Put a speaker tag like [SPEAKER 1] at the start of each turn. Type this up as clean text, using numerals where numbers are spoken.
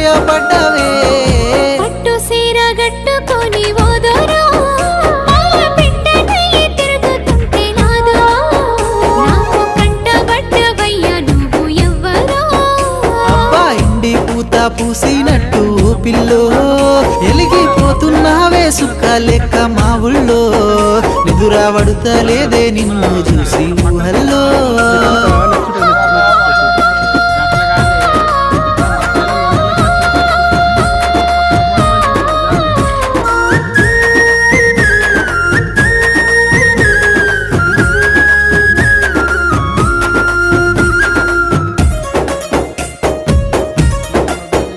[SPEAKER 1] మాయపడ్డవే
[SPEAKER 2] పట్టు సీర గట్టుకొని ఓదోరో తిరుగుతుంటే నాదో నాకు కంటబడ్డవయ్యా నువ్వు ఎవ్వరో
[SPEAKER 1] అబ్బా ఇండి పూత పూసినట్టు పిల్లో ఎలిగిపోతున్నావే సుక్క లెక్క మా ఊళ్ళో నిదురా పడుతలేదే నిన్ను చూసి ఊహల్లో